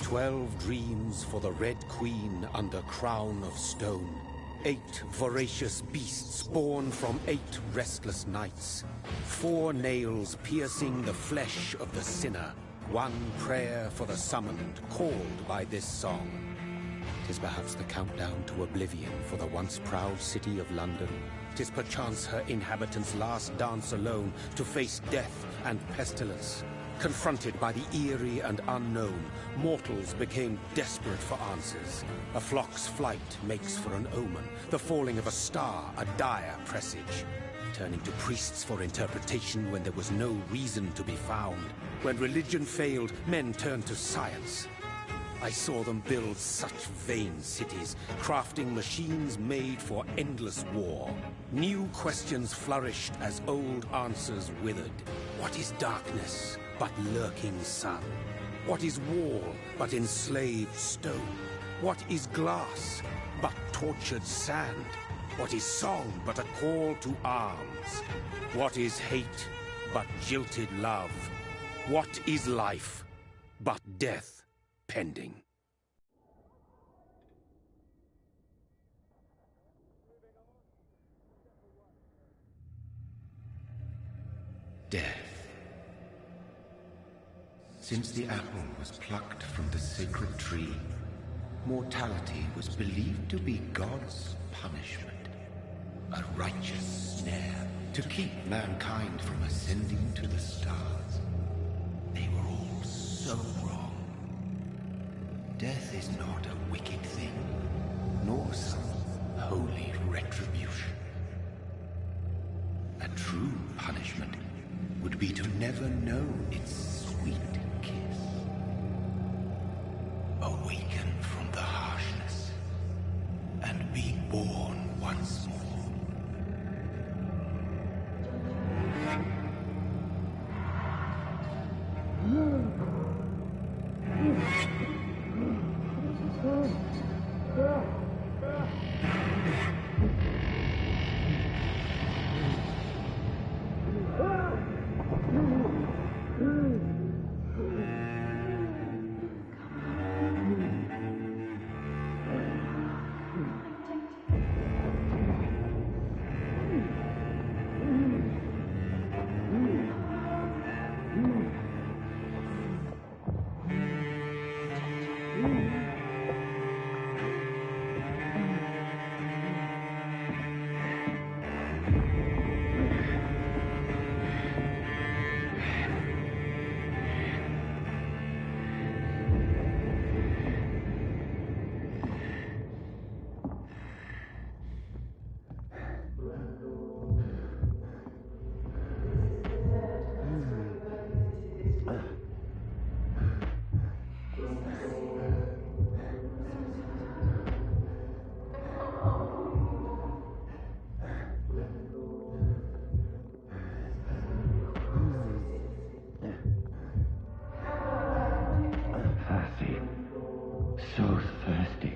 12 dreams for the Red Queen under crown of stone. 8 voracious beasts born from 8 restless nights. 4 nails piercing the flesh of the sinner. 1 prayer for the summoned, called by this song. 'Tis perhaps the countdown to oblivion for the once proud city of London. 'Tis perchance her inhabitants' last dance alone to face death and pestilence. Confronted by the eerie and unknown, mortals became desperate for answers. A flock's flight makes for an omen, the falling of a star a dire presage. Turning to priests for interpretation when there was no reason to be found. When religion failed, men turned to science. I saw them build such vain cities, crafting machines made for endless war. New questions flourished as old answers withered. What is darkness but lurking sun? What is wall but enslaved stone? What is glass but tortured sand? What is song but a call to arms? What is hate but jilted love? What is life but death pending? Death. Since the apple was plucked from the sacred tree, mortality was believed to be God's punishment. A righteous snare to keep mankind from ascending to the stars. They were all so wrong. Death is not a wicked thing, nor some holy retribution. A true punishment would be to never know its sweet kiss. Awaken from the harshness and be born once more. So thirsty.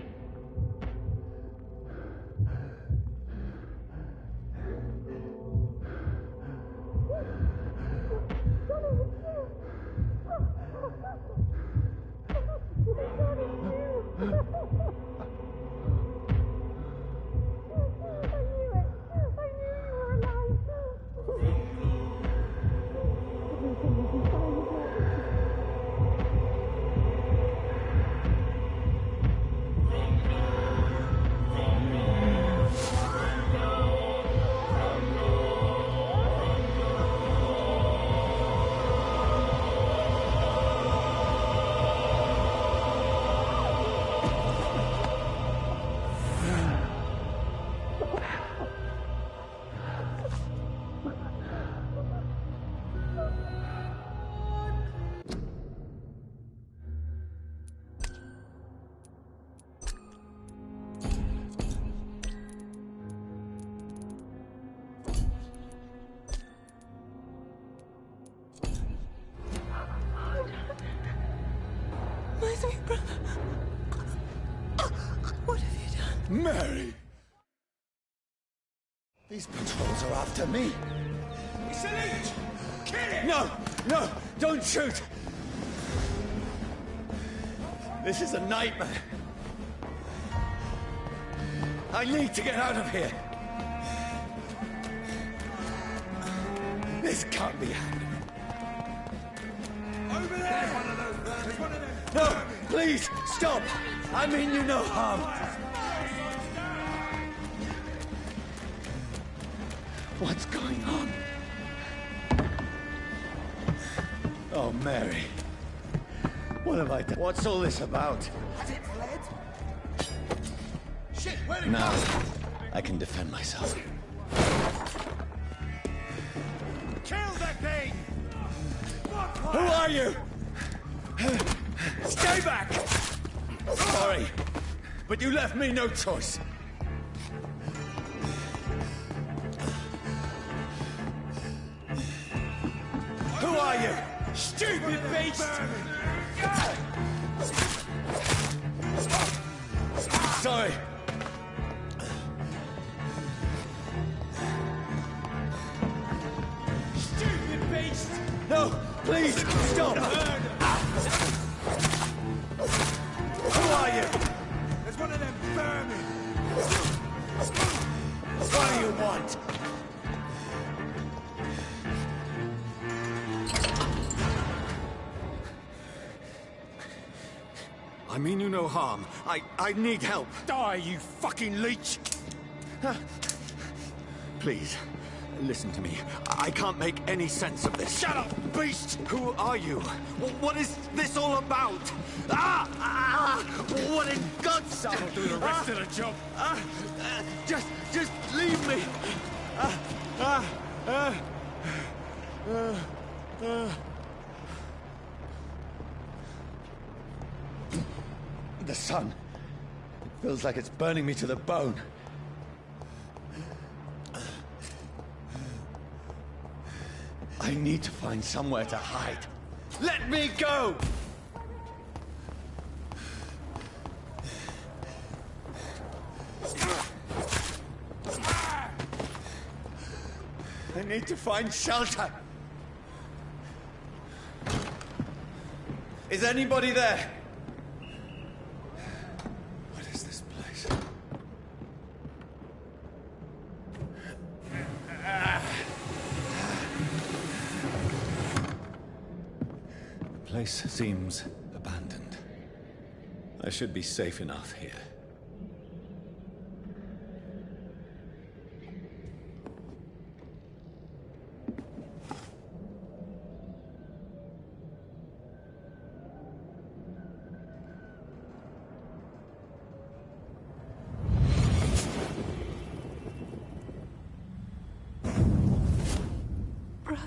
My sweet brother. What have you done? Mary! These patrols are after me. It's a leech! Kill it! No! No! Don't shoot! This is a nightmare. I need to get out of here. This can't be happening. Over there! There's one of those. There's one of them. No, please, stop. I mean you no harm. What's going on? Oh, Mary. What have I done? What's all this about? Has it fled? Shit, where'd it Now, go? I can defend myself. Kill that thing! Who are you? Stay back! Sorry, but you left me no choice. Who are you? Stupid beast! Sorry. Stupid beast! No, please, stop. Who are you? There's one of them vermin! What do you want? I mean you no harm. I need help. Die, you fucking leech! Please, listen to me. I can't make any sense of this. Shut up, beast! Who are you? What is this all about? What in God's name? That'll do the rest of the job. Just leave me. The sun. It feels like it's burning me to the bone. I need to find somewhere to hide. Let me go! I need to find shelter. Is anybody there? What is this place? The place seems abandoned. I should be safe enough here. Brother,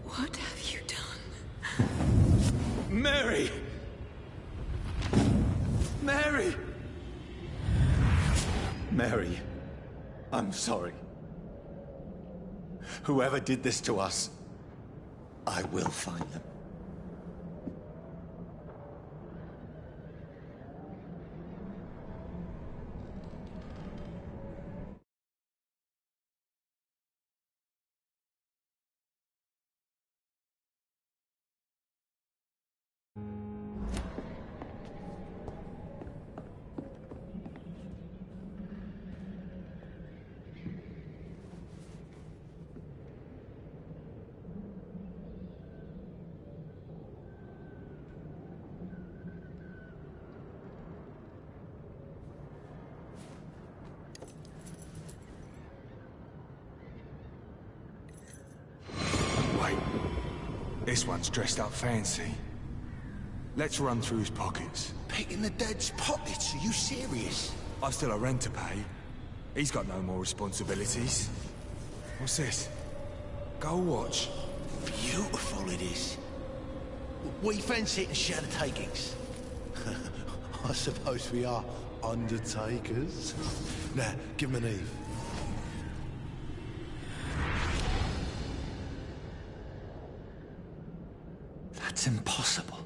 what have you done? Mary! Mary! Mary, I'm sorry. Whoever did this to us, I will find them. Wait. This one's dressed up fancy. Let's run through his pockets. Picking the dead's pockets? Are you serious? I've still a rent to pay. He's got no more responsibilities. What's this? Gold watch. Beautiful it is. We fancy it and share the takings. I suppose we are undertakers. Now, give him an Eve. That's impossible.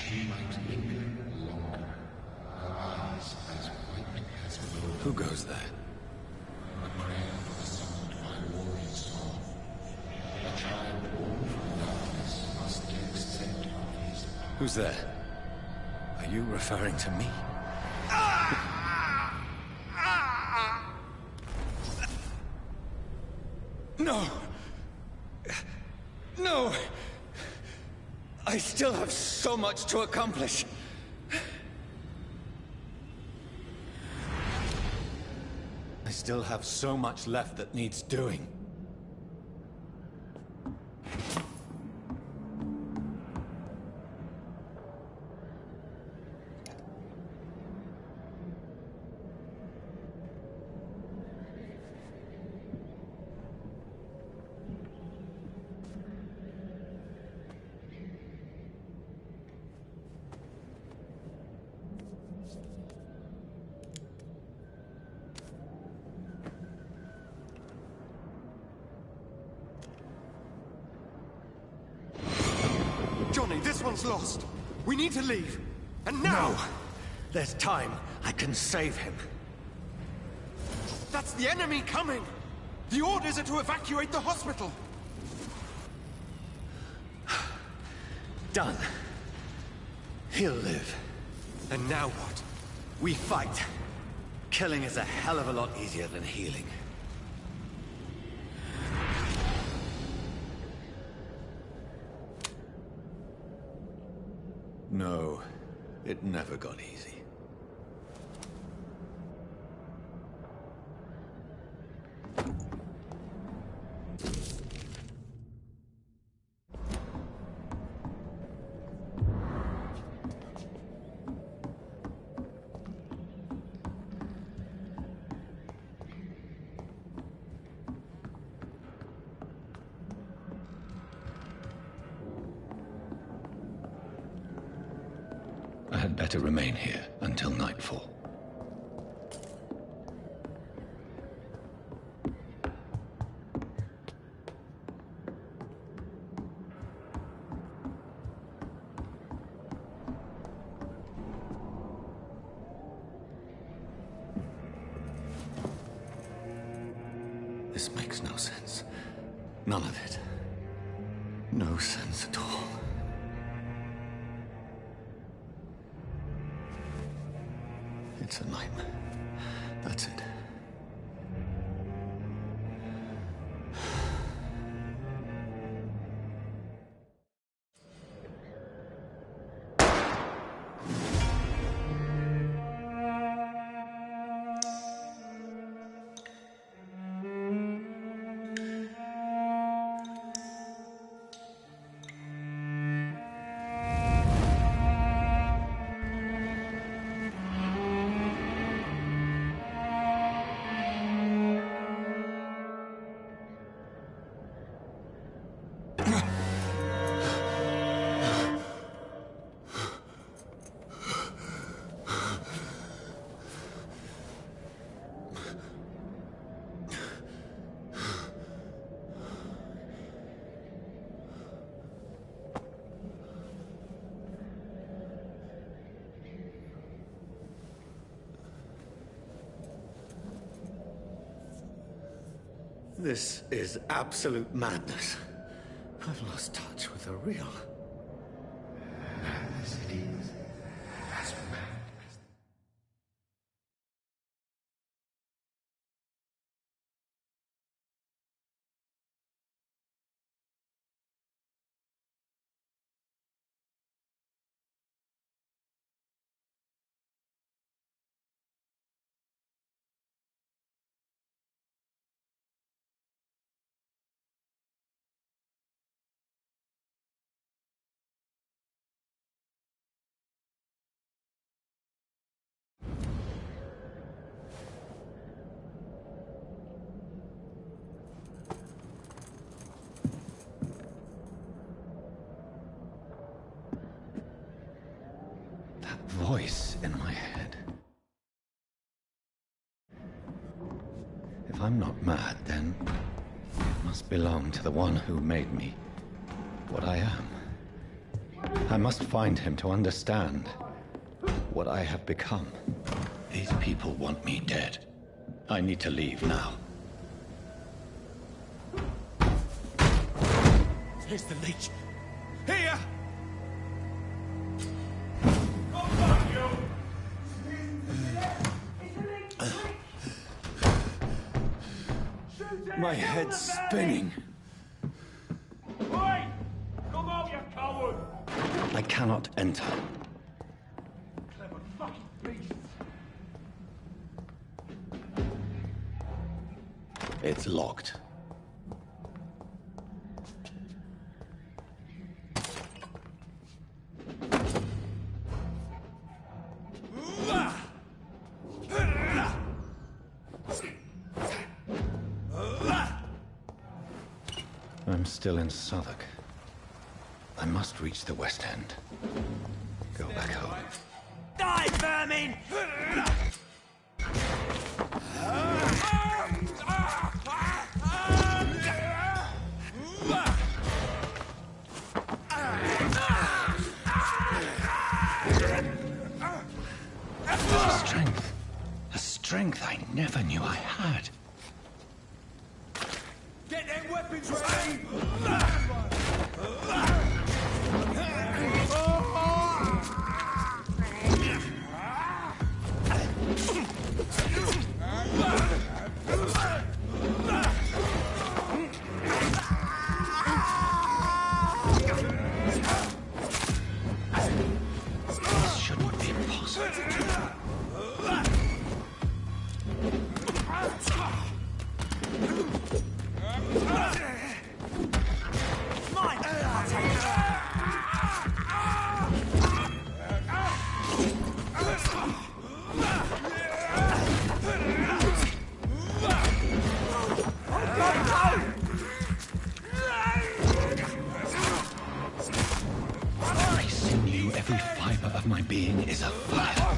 she might linger longer, her eyes as white as milk. Who goes there? A prayer for the summoned by warrior's song. A child born from darkness must accept of his power. Who's there? Are you referring to me? No! No! I still have so much to accomplish. I still have so much left that needs doing. Johnny, this one's lost. We need to leave. And now! No! There's time. I can save him. That's the enemy coming! The orders are to evacuate the hospital! Done. He'll live. And now what? We fight. Killing is a hell of a lot easier than healing. No, it never got easy. I had better remain here until nightfall. This makes no sense. None of it. No sense at all. It's a nightmare. That's it. This is absolute madness. I've lost touch with the real. Madness it is. As mad as Voice in my head. If I'm not mad, then it must belong to the one who made me what I am. I must find him to understand what I have become. These people want me dead. I need to leave now. Here's the leech. Here! My head's spinning. Oi! Come out, you coward! I cannot enter. Clever fucking beast! It's locked. I'm still in Southwark. I must reach the West End. Go back home. Die, vermin! Strength. A strength I never knew I had. Get them weapons ready! This shouldn't be possible. Mine! I'll take it! Every sinew, every fiber of my being is afire.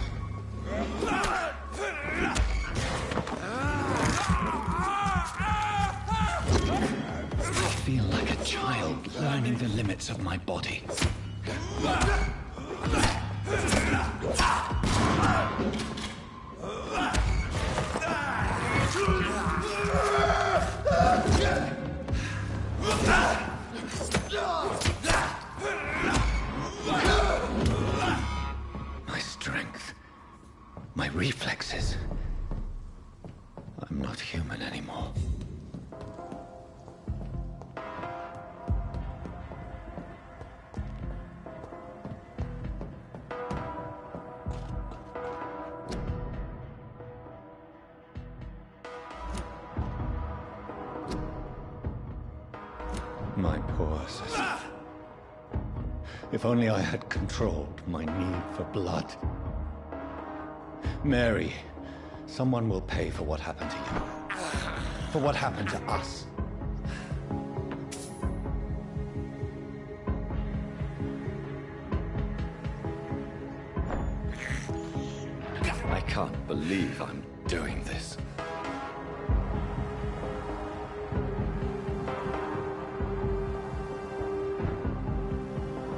I feel like a child learning the limits of my body. My strength, my reflexes. I'm not human anymore. My poor sister. If only I had controlled my need for blood. Mary, someone will pay for what happened to you. For what happened to us. I can't believe I'm doing this.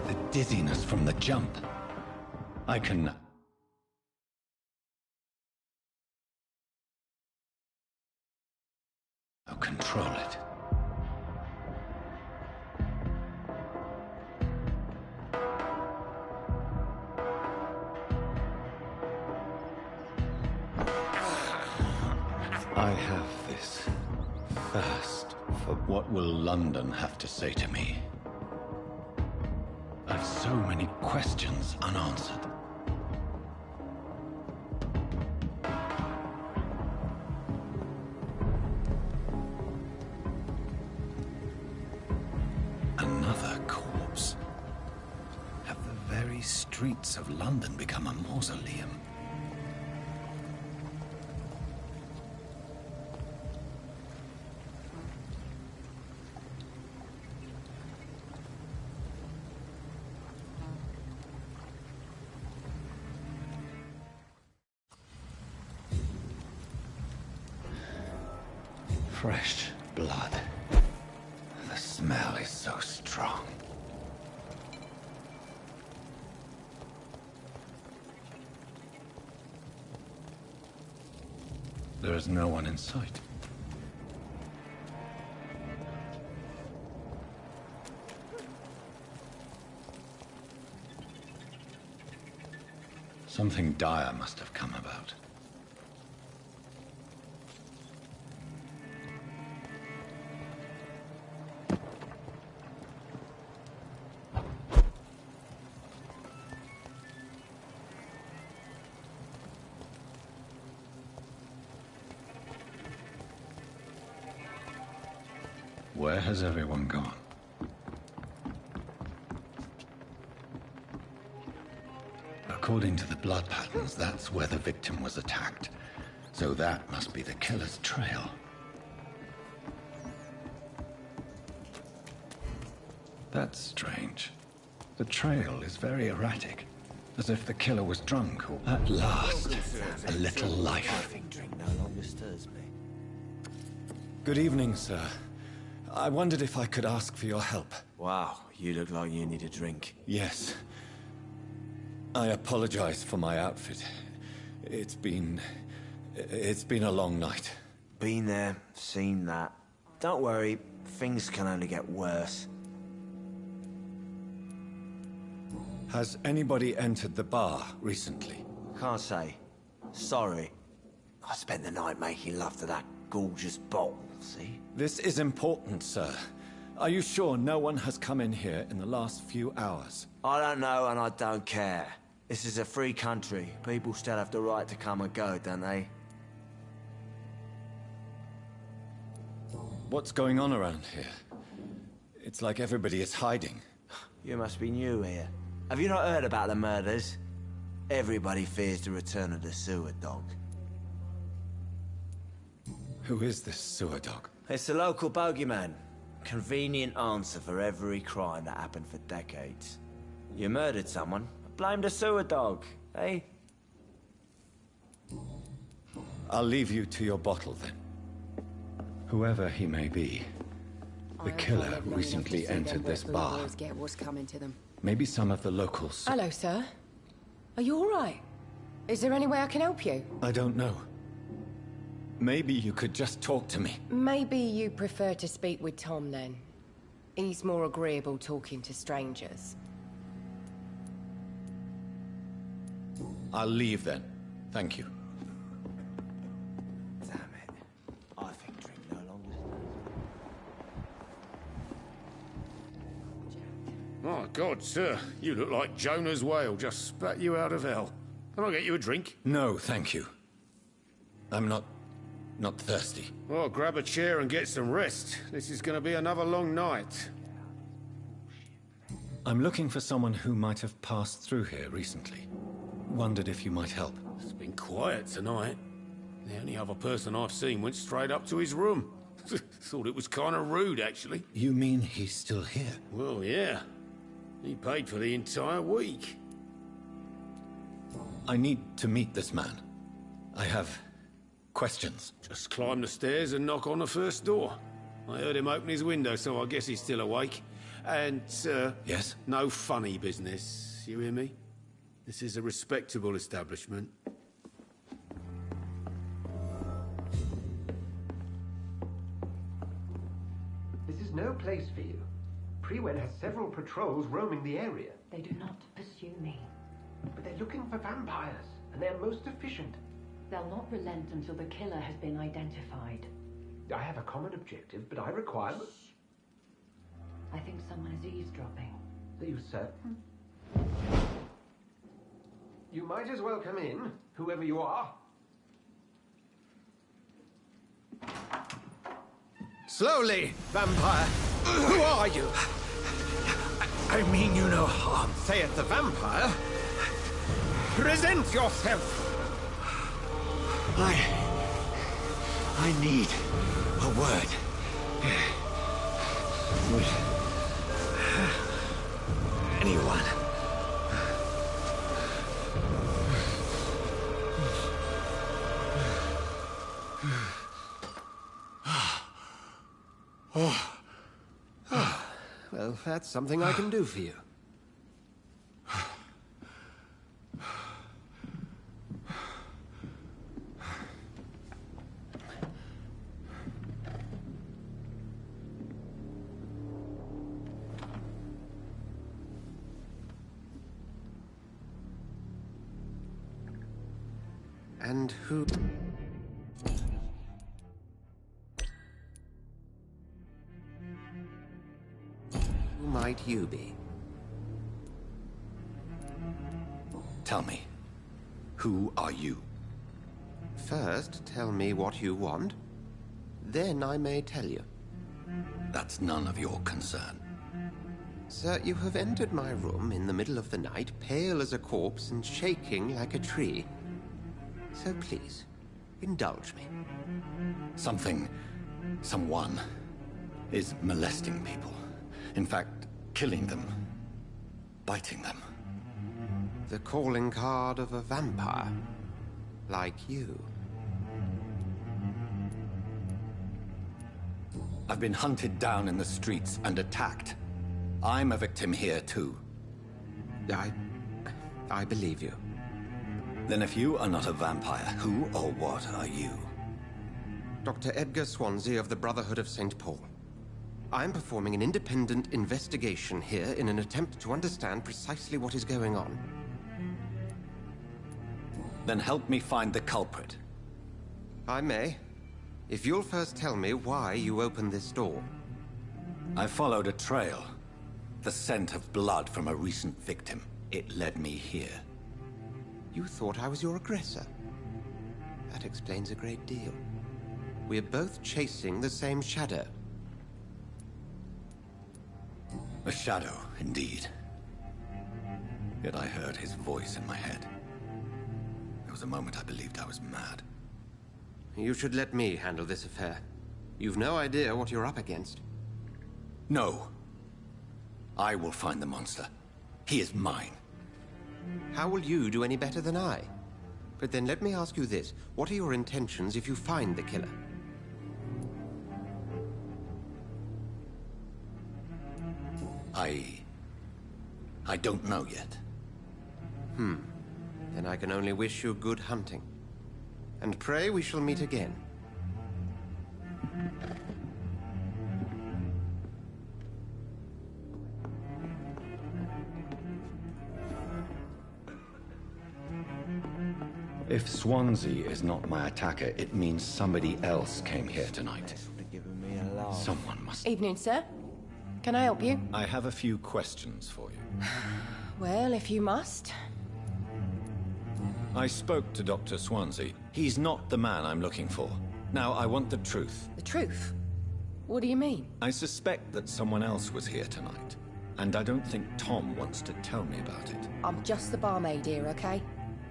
The dizziness from the jump. I can... now control it. I have this thirst for what will London have to say to me. I've so many questions unanswered. Another corpse. Have the very streets of London become a mausoleum? Fresh blood. The smell is so strong. There is no one in sight. Something dire must have come about. Where has everyone gone? According to the blood patterns, that's where the victim was attacked. So that must be the killer's trail. That's strange. The trail is very erratic, as if the killer was drunk or... At last, a little life. Drink no longer stirs me. Good evening, sir. I wondered if I could ask for your help. Wow, you look like you need a drink. Yes. I apologize for my outfit. It's been a long night. Been there, seen that. Don't worry, things can only get worse. Has anybody entered the bar recently? Can't say. Sorry. I spent the night making love to that gorgeous bottle, see? This is important, sir. Are you sure no one has come in here in the last few hours? I don't know and I don't care. This is a free country. People still have the right to come and go, don't they? What's going on around here? It's like everybody is hiding. You must be new here. Have you not heard about the murders? Everybody fears the return of the sewer dog. Who is this sewer dog? It's the local bogeyman. Convenient answer for every crime that happened for decades. You murdered someone, blame the sewer dog, eh? I'll leave you to your bottle then. Whoever he may be, the killer recently entered this bar. Get what's coming to them. Maybe some of the locals... Hello, sir. Are you all right? Is there any way I can help you? I don't know. Maybe you could just talk to me. Maybe you prefer to speak with Tom, then. He's more agreeable talking to strangers. I'll leave then. Thank you. Damn it. I think drink no longer. My God, sir, you look like Jonah's whale just spat you out of hell. Can I get you a drink? No, thank you. I'm not thirsty. Well, grab a chair and get some rest. This is going to be another long night. I'm looking for someone who might have passed through here recently. Wondered if you might help. It's been quiet tonight. The only other person I've seen went straight up to his room. Thought it was kind of rude, actually. You mean he's still here? Well, yeah. He paid for the entire week. I need to meet this man. I have questions. Just climb the stairs and knock on the first door. I heard him open his window, so I guess he's still awake. And, sir... Yes? No funny business, you hear me? This is a respectable establishment. This is no place for you. Prewen has several patrols roaming the area. They do not pursue me. But they're looking for vampires, and they're most efficient. They'll not relent until the killer has been identified. I have a common objective, but I require... I think someone is eavesdropping. Are you certain? You might as well come in, whoever you are. Slowly, vampire. Who are you? I mean you no harm, saith the vampire. Present yourself. I need a word. Would anyone? Well, that's something I can do for you. And who... Who might you be? Tell me, who are you? First, tell me what you want. Then I may tell you. That's none of your concern. Sir, you have entered my room in the middle of the night, pale as a corpse and shaking like a tree. So please, indulge me. Someone is molesting people. In fact, killing them. Biting them. The calling card of a vampire. Like you. I've been hunted down in the streets and attacked. I'm a victim here, too. I believe you. Then if you are not a vampire, who or what are you? Dr. Edgar Swansea of the Brotherhood of St. Paul. I'm performing an independent investigation here in an attempt to understand precisely what is going on. Then help me find the culprit. I may. If you'll first tell me why you opened this door. I followed a trail. The scent of blood from a recent victim. It led me here. You thought I was your aggressor. That explains a great deal. We're both chasing the same shadow. A shadow, indeed. Yet I heard his voice in my head. There was a moment I believed I was mad. You should let me handle this affair. You've no idea what you're up against. No. I will find the monster. He is mine. How will you do any better than I? But then let me ask you this. What are your intentions if you find the killer? I don't know yet. Then I can only wish you good hunting. And pray we shall meet again. If Swansea is not my attacker, it means somebody else came here tonight. Someone must... Evening, sir. Can I help you? I have a few questions for you. Well, if you must. I spoke to Dr. Swansea. He's not the man I'm looking for. Now, I want the truth. The truth? What do you mean? I suspect that someone else was here tonight. And I don't think Tom wants to tell me about it. I'm just the barmaid here, okay?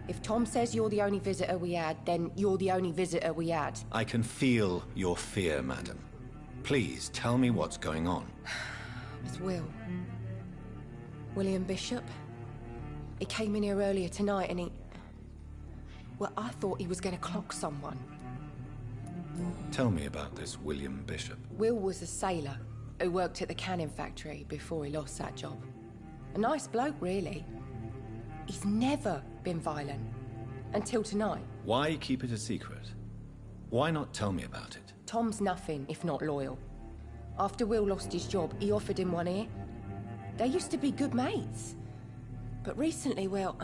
If Tom says you're the only visitor we had, then you're the only visitor we had. I can feel your fear, madam. Please, tell me what's going on. It's Will. William Bishop. He came in here earlier tonight and he... Well, I thought he was going to clock someone. Tell me about this William Bishop. Will was a sailor who worked at the cannon factory before he lost that job. A nice bloke, really. He's never been violent. Until tonight. Why keep it a secret? Why not tell me about it? Tom's nothing if not loyal. After Will lost his job, he offered him one here. They used to be good mates. But recently, well...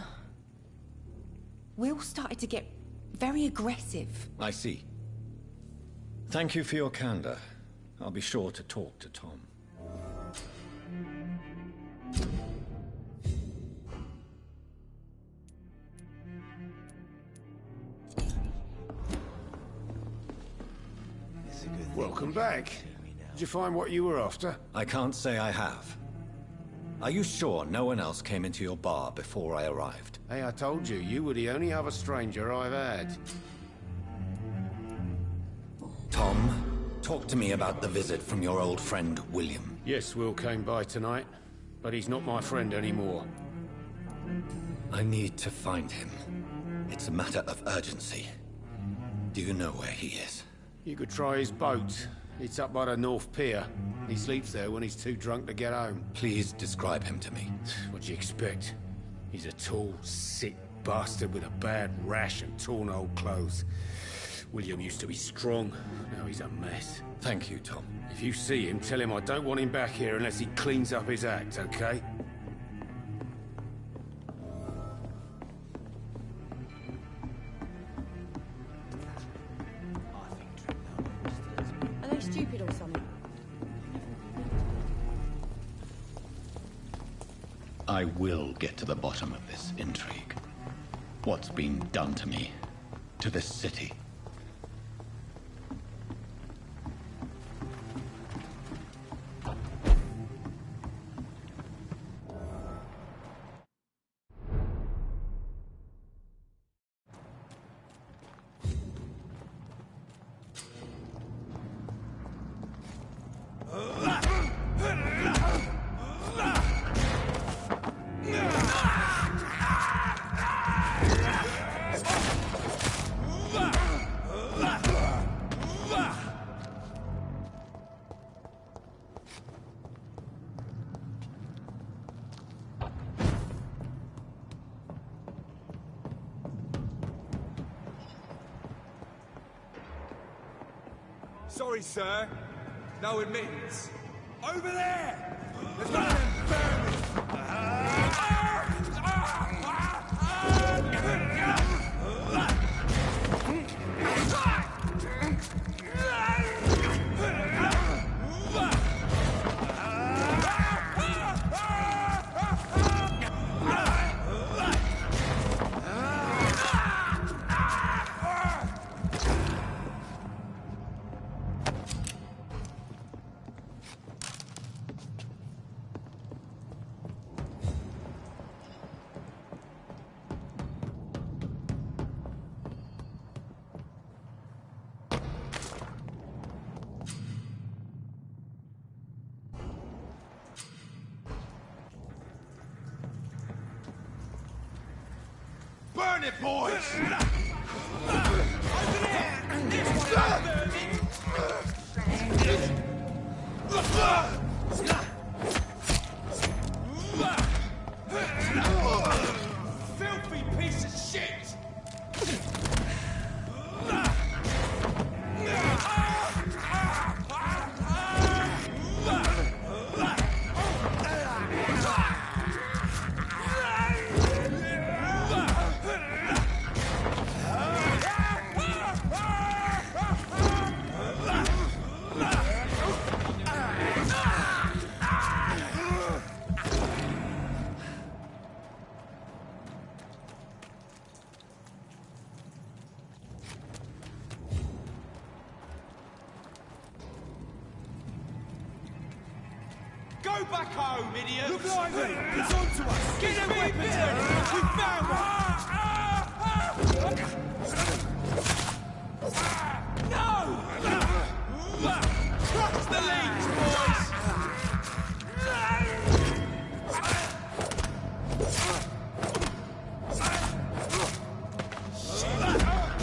Will started to get very aggressive. I see. Thank you for your candor. I'll be sure to talk to Tom. Welcome back. Did you find what you were after? I can't say I have. Are you sure no one else came into your bar before I arrived? Hey, I told you, you were the only other stranger I've had. Tom, talk to me about the visit from your old friend, William. Yes, Will came by tonight, but he's not my friend anymore. I need to find him. It's a matter of urgency. Do you know where he is? You could try his boat. It's up by the North Pier. He sleeps there when he's too drunk to get home. Please describe him to me. What do you expect? He's a tall, sick bastard with a bad rash and torn old clothes. William used to be strong. Now he's a mess. Thank you, Tom. If you see him, tell him I don't want him back here unless he cleans up his act, okay? stupid or something? I will get to the bottom of this intrigue. What's been done to me, to this city. Sorry, sir. No admittance. Over there! There's one of them vermin! Burn it, boys! Over there! There's one of them filthy piece of shit! Go back home, idiots! Look lively! It's on to us! Get their weapons ready! We found one! No! Trust the leads, boys!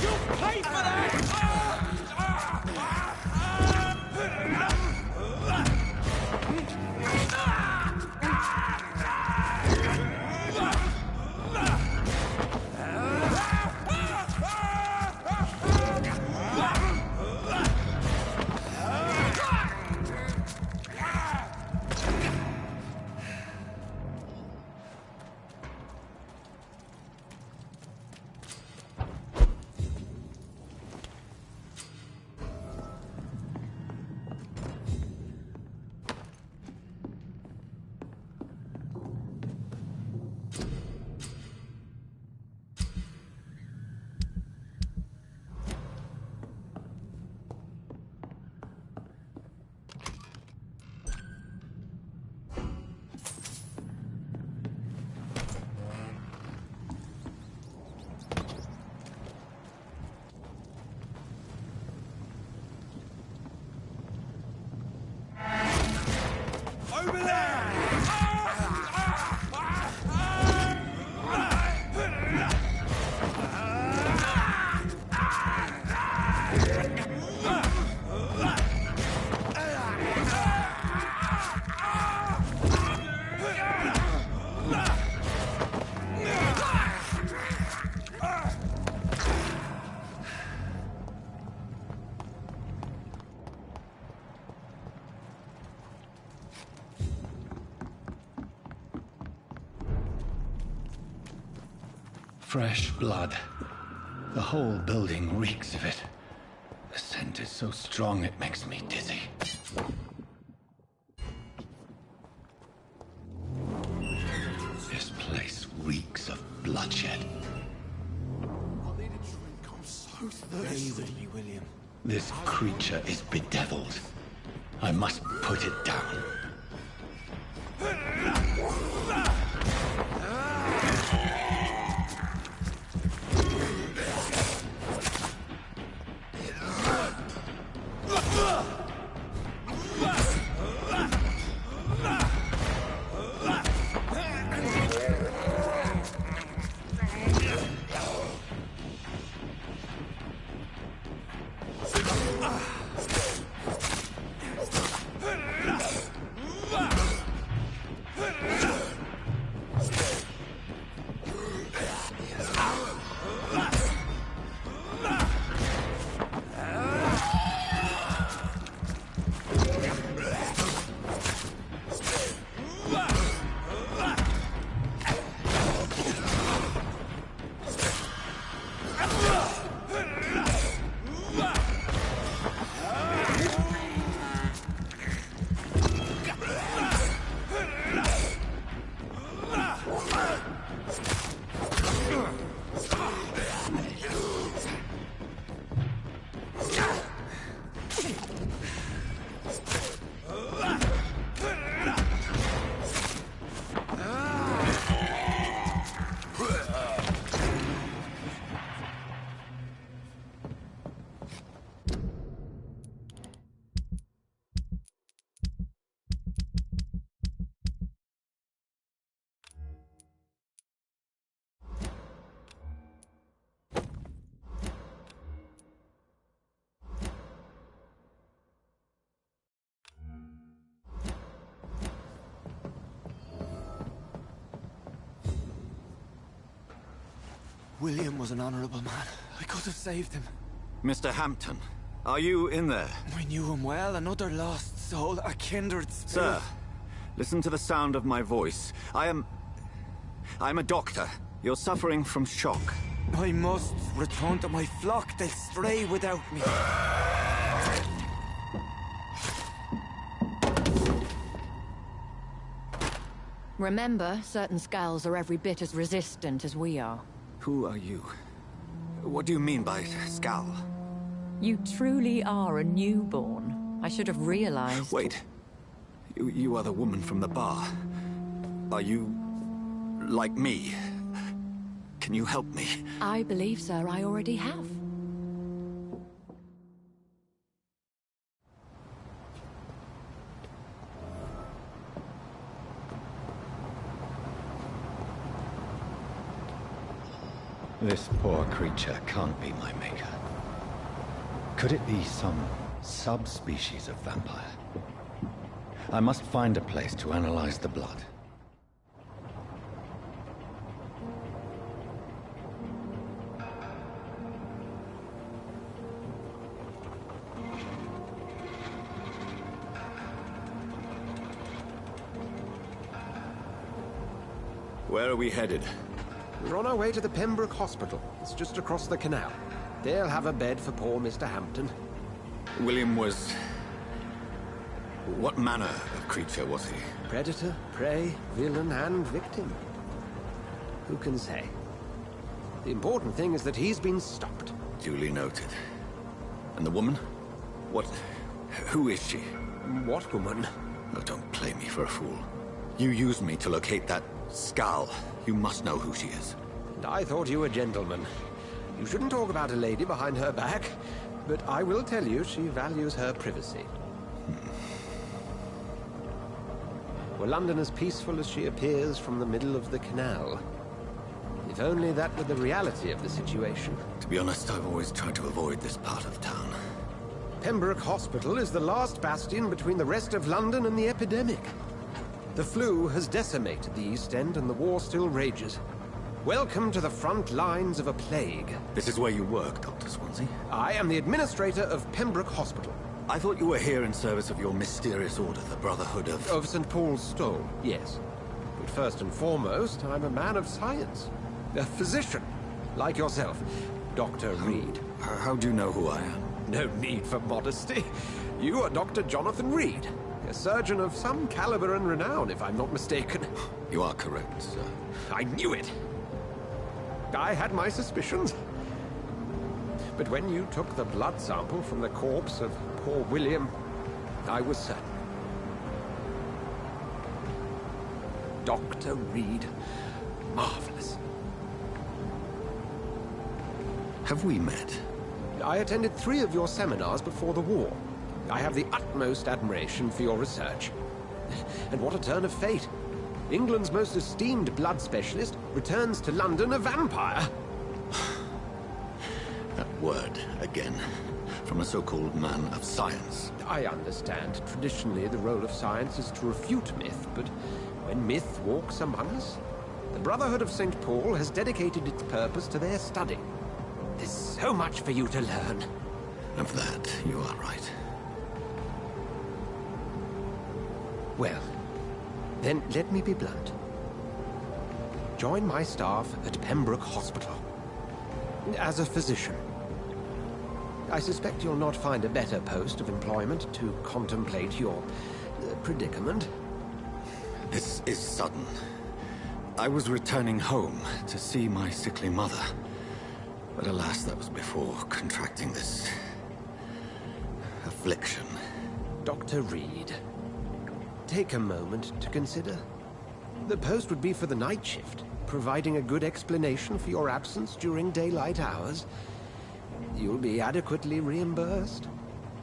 You'll pay for that! Over there! Fresh blood. The whole building reeks of it. The scent is so strong it makes me dizzy. This place reeks of bloodshed. Stay with me, William. This creature is bedeviled. I must put it down. William was an honorable man. I could have saved him. Mr. Hampton, are you in there? I knew him well, another lost soul, a kindred spirit. Sir, listen to the sound of my voice. I'm a doctor. You're suffering from shock. I must return to my flock. They'll stray without me. Remember, certain skulls are every bit as resistant as we are. Who are you? What do you mean by skull? You truly are a newborn. I should have realized. Wait. You are the woman from the bar. Are you... like me? Can you help me? I believe, sir, I already have. This poor creature can't be my maker. Could it be some subspecies of vampire? I must find a place to analyze the blood. Where are we headed? We're on our way to the Pembroke Hospital. It's just across the canal. They'll have a bed for poor Mr. Hampton. William was... what manner of creature was he? Predator, prey, villain, and victim. Who can say? The important thing is that he's been stopped. Duly noted. And the woman? What... who is she? What woman? Oh, don't play me for a fool. You used me to locate that skull. You must know who she is. And I thought you a gentleman. You shouldn't talk about a lady behind her back, but I will tell you she values her privacy. Were London as peaceful as she appears from the middle of the canal? If only that were the reality of the situation. To be honest, I've always tried to avoid this part of town. Pembroke Hospital is the last bastion between the rest of London and the epidemic. The flu has decimated the East End and the war still rages. Welcome to the front lines of a plague. This is where you work, Dr. Swansea? I am the administrator of Pembroke Hospital. I thought you were here in service of your mysterious order, the Brotherhood of... Of St. Paul's Stole, yes. But first and foremost, I'm a man of science. A physician, like yourself, Dr. Reed. How do you know who I am? No need for modesty. You are Dr. Jonathan Reed, a surgeon of some caliber and renown, if I'm not mistaken. You are correct, sir. I knew it! I had my suspicions. But when you took the blood sample from the corpse of poor William, I was certain. Dr. Reed. Marvelous. Have we met? I attended 3 of your seminars before the war. I have the utmost admiration for your research. And what a turn of fate. England's most esteemed blood specialist returns to London a vampire. That word, again. From a so-called man of science. I understand. Traditionally, the role of science is to refute myth, but when myth walks among us, the Brotherhood of St. Paul has dedicated its purpose to their study. There's so much for you to learn. Of that, you are right. Well, then let me be blunt. Join my staff at Pembroke Hospital. As a physician. I suspect you'll not find a better post of employment to contemplate your predicament. This is sudden. I was returning home to see my sickly mother. But alas, that was before contracting this affliction. Dr. Reed, take a moment to consider. The post would be for the night shift, providing a good explanation for your absence during daylight hours. You'll be adequately reimbursed,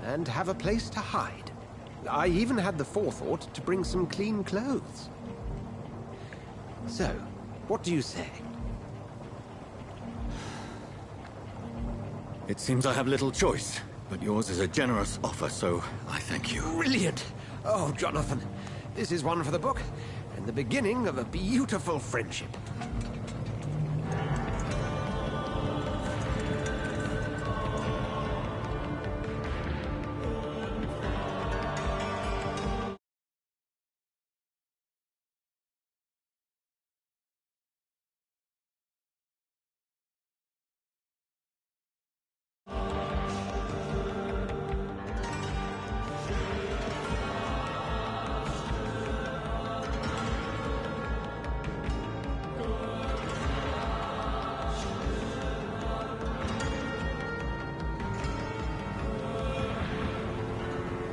and have a place to hide. I even had the forethought to bring some clean clothes. So, what do you say? It seems I have little choice, but yours is a generous offer, so I thank you. Brilliant! Oh, Jonathan, this is one for the book, and the beginning of a beautiful friendship.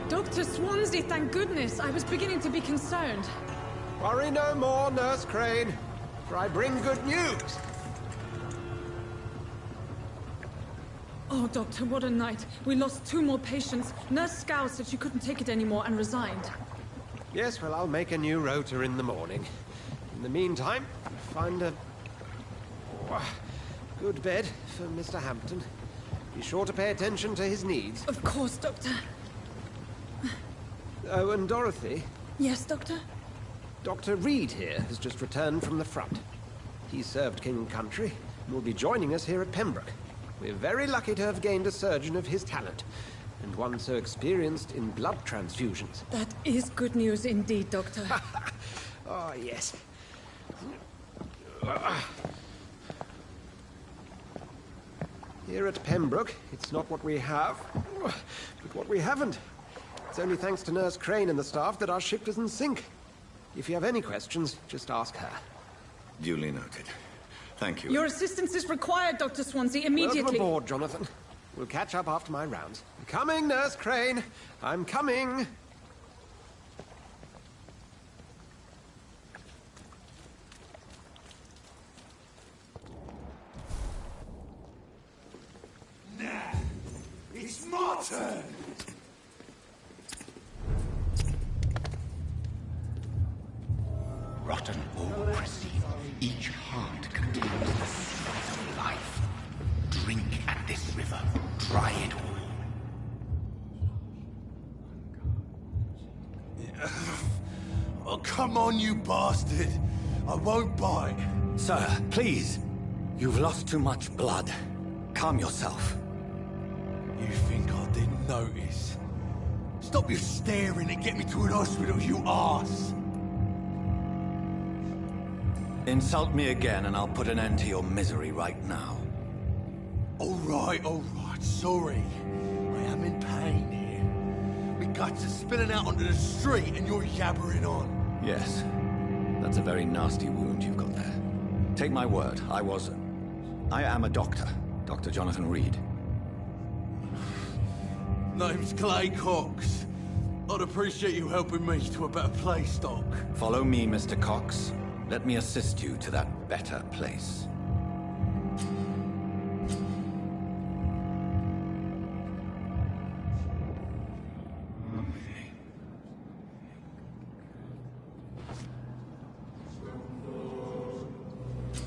Dr. Swansea, thank goodness. I was beginning to be concerned. Worry no more, Nurse Crane, for I bring good news. Oh, Doctor, what a night. We lost 2 more patients. Nurse Scow said she couldn't take it anymore and resigned. Yes, well, I'll make a new rota in the morning. In the meantime, find a good bed for Mr. Hampton. Be sure to pay attention to his needs. Of course, Doctor. Oh, and Dorothy? Yes, Doctor? Dr. Reed here has just returned from the front. He served King and Country and will be joining us here at Pembroke. We're very lucky to have gained a surgeon of his talent, and one so experienced in blood transfusions. That is good news indeed, Doctor. Oh, yes. Here at Pembroke, it's not what we have, but what we haven't. It's only thanks to Nurse Crane and the staff that our ship doesn't sink. If you have any questions, just ask her. Duly noted. Thank you. Your assistance is required, Dr. Swansea, immediately. Welcome aboard, Jonathan. We'll catch up after my rounds. I'm coming, Nurse Crane. I'm coming. Nah, it's my turn. Rotten or pristine, each heart contains the sweat of life. Drink at this river, try it all. Oh, come on, you bastard. I won't bite. Sir, please. You've lost too much blood. Calm yourself. You think I didn't notice? Stop your staring and get me to an hospital, you arse! Insult me again and I'll put an end to your misery right now. All right, all right. God, sorry. I am in pain here. My guts are spilling out onto the street and you're yabbering on. Yes. That's a very nasty wound you've got there. Take my word, I am a doctor. Dr. Jonathan Reed. Name's Clay Cox. I'd appreciate you helping me to a better place, Doc. Follow me, Mr. Cox. Let me assist you to that better place.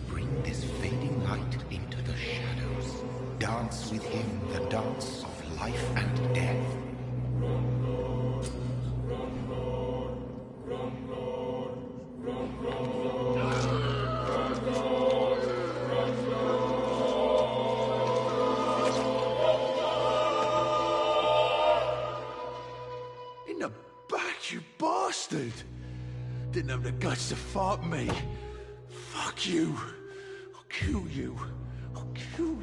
Bring this fading light into the shadows. Dance with him the dance of life and death. In the back, you bastard! Didn't have the guts to fuck me. Fuck you. I'll kill you. I'll kill you.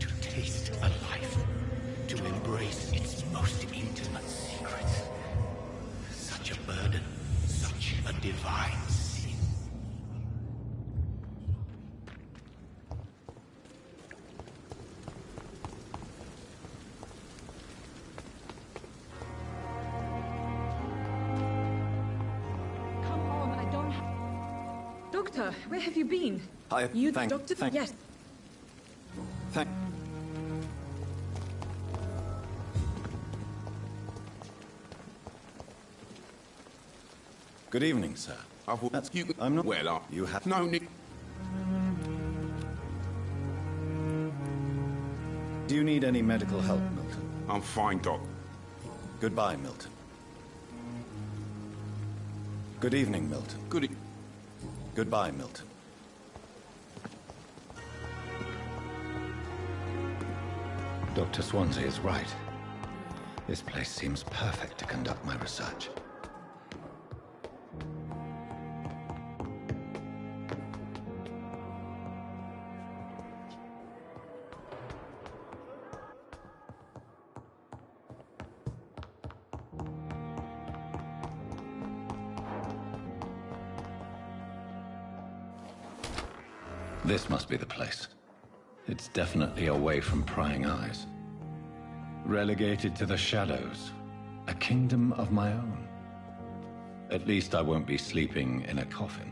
To taste a life, to embrace its most intimate secrets. Such a burden, such a divine sin. Come on, I don't have... Doctor, where have you been? You the doctor? Yes. Good evening, sir. I thought I'm not... Well, you have... no need. Do you need any medical help, Milton? I'm fine, Doc. Goodbye, Milton. Good evening, Milton. Goodbye, Milton. Dr. Swansea is right. This place seems perfect to conduct my research. This must be the place. It's definitely away from prying eyes. Relegated to the shadows. A kingdom of my own. At least I won't be sleeping in a coffin.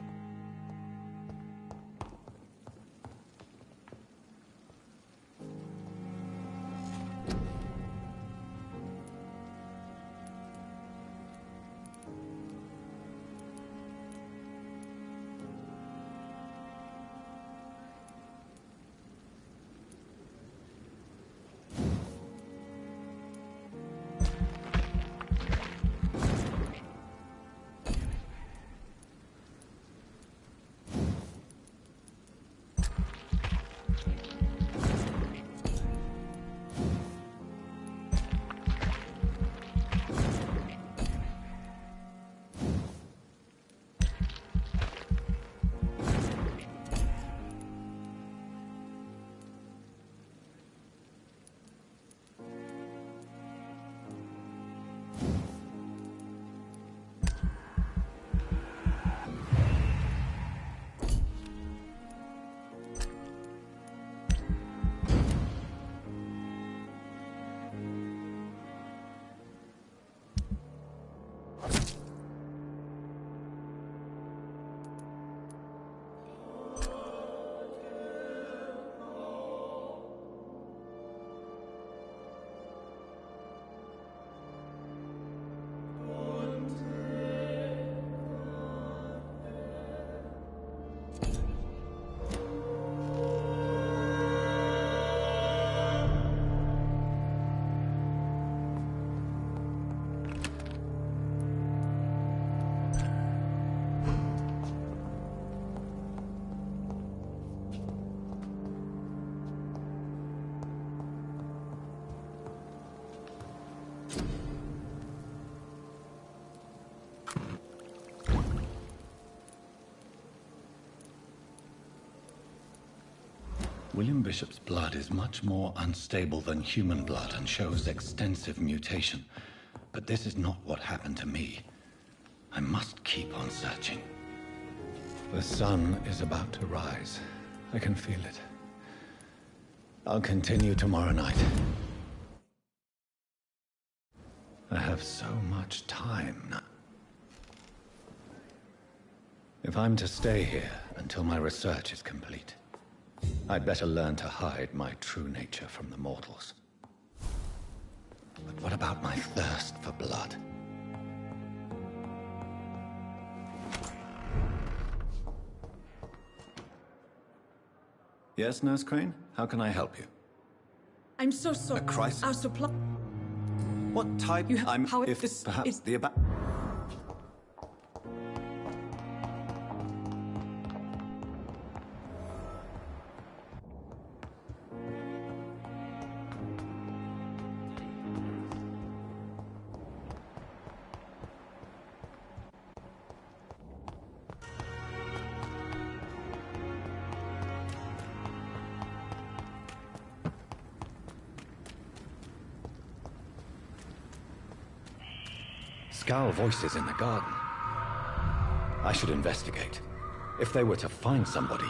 William Bishop's blood is much more unstable than human blood and shows extensive mutation. But this is not what happened to me. I must keep on searching. The sun is about to rise. I can feel it. I'll continue tomorrow night. I have so much time now. If I'm to stay here until my research is complete, I'd better learn to hide my true nature from the mortals. But what about my thirst for blood? Yes, Nurse Crane? How can I help you? I'm so sorry. A crisis? Our supply... What type? You have I'm... how if this perhaps is... the about... Scowl voices in the garden. I should investigate. If they were to find somebody...